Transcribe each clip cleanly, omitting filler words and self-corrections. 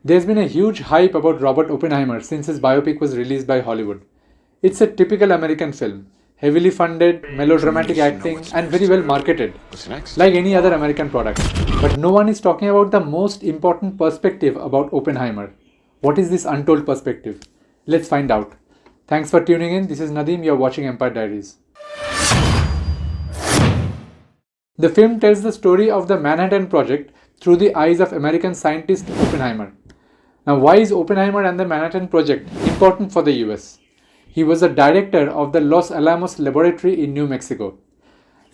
There's been a huge hype about Robert Oppenheimer since his biopic was released by Hollywood. It's a typical American film, heavily funded, melodramatic acting, and very well marketed, like any other American product. But no one is talking about the most important perspective about Oppenheimer. What is this untold perspective? Let's find out. Thanks for tuning in. This is Nadim. You're watching Empire Diaries. The film tells the story of the Manhattan Project through the eyes of American scientist Oppenheimer. Now, why is Oppenheimer and the Manhattan Project important for the US? He was the director of the Los Alamos Laboratory in New Mexico.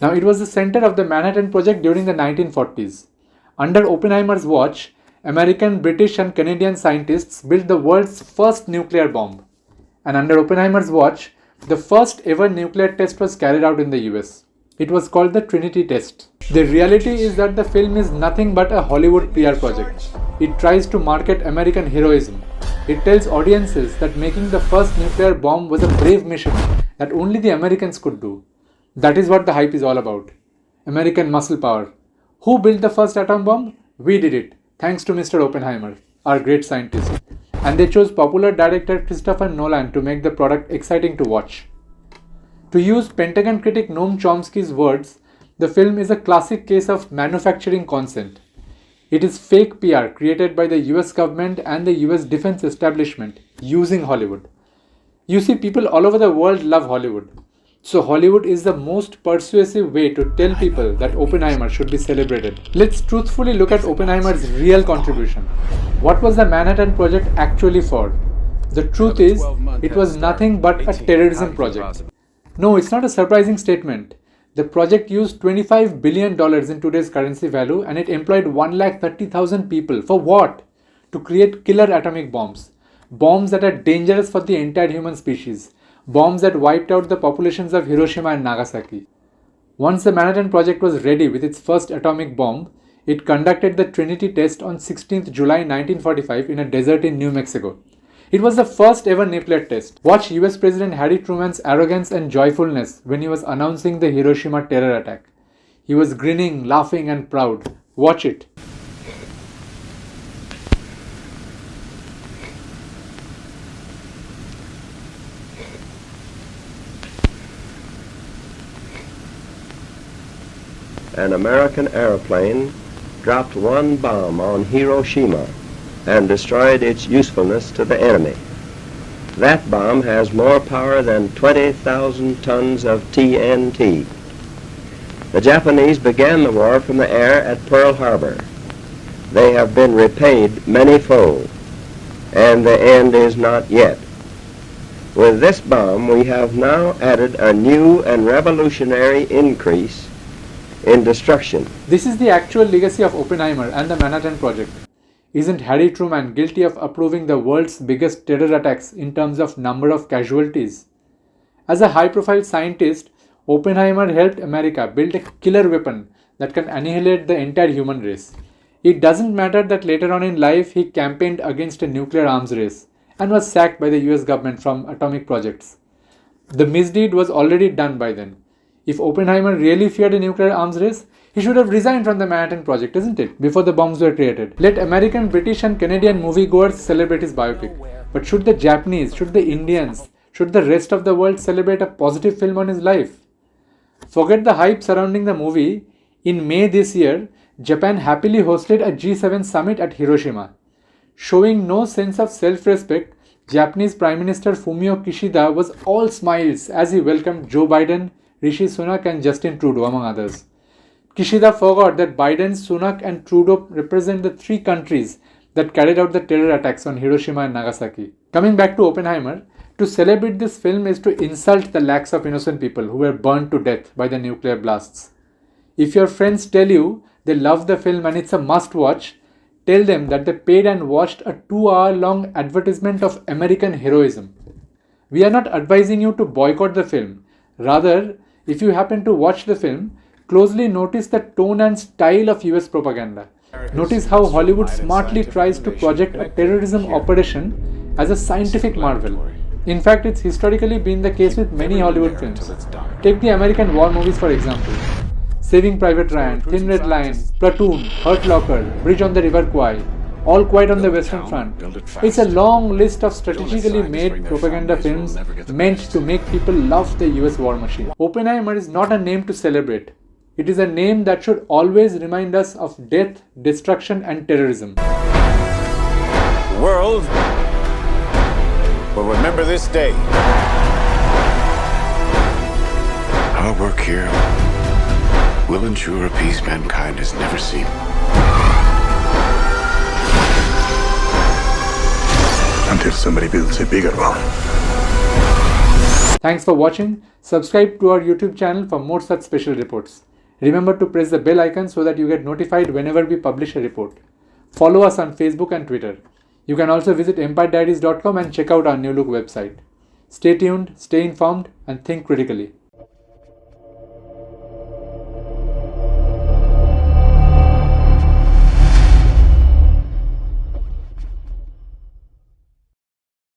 Now, it was the center of the Manhattan Project during the 1940s. Under Oppenheimer's watch, American, British, and Canadian scientists built the world's first nuclear bomb. And under Oppenheimer's watch, the first ever nuclear test was carried out in the US. It was called the Trinity Test. The reality is that the film is nothing but a Hollywood PR project. It tries to market American heroism. It tells audiences that making the first nuclear bomb was a brave mission that only the Americans could do. That is what the hype is all about. American muscle power. Who built the first atom bomb? We did it, thanks to Mr. Oppenheimer, our great scientist. And they chose popular director Christopher Nolan to make the product exciting to watch. To use Pentagon critic Noam Chomsky's words, the film is a classic case of manufacturing consent. It is fake PR created by the US government and the US defense establishment using Hollywood. You see, people all over the world love Hollywood. So Hollywood is the most persuasive way to tell people that Oppenheimer should be celebrated. Let's truthfully look at Oppenheimer's real contribution. What was the Manhattan Project actually for? The truth is, it was nothing but a terrorism project. No, it's not a surprising statement. The project used $25 billion in today's currency value and it employed 130,000 people. For what? To create killer atomic bombs. Bombs that are dangerous for the entire human species. Bombs that wiped out the populations of Hiroshima and Nagasaki. Once the Manhattan Project was ready with its first atomic bomb, it conducted the Trinity Test on 16th July 1945 in a desert in New Mexico. It was the first ever nuclear test. Watch US President Harry Truman's arrogance and joyfulness when he was announcing the Hiroshima terror attack. He was grinning, laughing and proud. Watch it. An American airplane dropped one bomb on Hiroshima and destroyed its usefulness to the enemy. That bomb has more power than 20,000 tons of TNT. The Japanese began the war from the air at Pearl Harbor. They have been repaid many-fold, and the end is not yet. With this bomb, we have now added a new and revolutionary increase in destruction. This is the actual legacy of Oppenheimer and the Manhattan Project. Isn't Harry Truman guilty of approving the world's biggest terror attacks in terms of number of casualties? As a high-profile scientist, Oppenheimer helped America build a killer weapon that can annihilate the entire human race. It doesn't matter that later on in life he campaigned against a nuclear arms race and was sacked by the US government from atomic projects. The misdeed was already done by then. If Oppenheimer really feared a nuclear arms race, he should have resigned from the Manhattan Project, isn't it? Before the bombs were created. Let American, British and Canadian moviegoers celebrate his biopic. But should the Japanese, should the Indians, should the rest of the world celebrate a positive film on his life? Forget the hype surrounding the movie. In May this year, Japan happily hosted a G7 summit at Hiroshima. Showing no sense of self-respect, Japanese Prime Minister Fumio Kishida was all smiles as he welcomed Joe Biden, Rishi Sunak and Justin Trudeau among others. Kishida forgot that Biden, Sunak and Trudeau represent the three countries that carried out the terror attacks on Hiroshima and Nagasaki. Coming back to Oppenheimer, to celebrate this film is to insult the lakhs of innocent people who were burned to death by the nuclear blasts. If your friends tell you they love the film and it's a must watch, tell them that they paid and watched a 2-hour-long advertisement of American heroism. We are not advising you to boycott the film. Rather, if you happen to watch the film, closely notice the tone and style of US propaganda. Notice how Hollywood smartly tries to project a terrorism operation as a scientific marvel. In fact, it's historically been the case with many Hollywood films. Take the American war movies for example. Saving Private Ryan, Thin Red Line, Platoon, Hurt Locker, Bridge on the River Kwai. All Quiet on the Western Front. It's a long list of strategically made propaganda films meant to make people love the US war machine. Oppenheimer is not a name to celebrate. It is a name that should always remind us of death, destruction, and terrorism. The world will remember this day. Our work here will ensure a peace mankind has never seen. Until somebody builds a bigger one. Thanks for watching. Subscribe to our YouTube channel for more such special reports. Remember to press the bell icon so that you get notified whenever we publish a report. Follow us on Facebook and Twitter. You can also visit empirediaries.com and check out our New Look website. Stay tuned, stay informed, and think critically.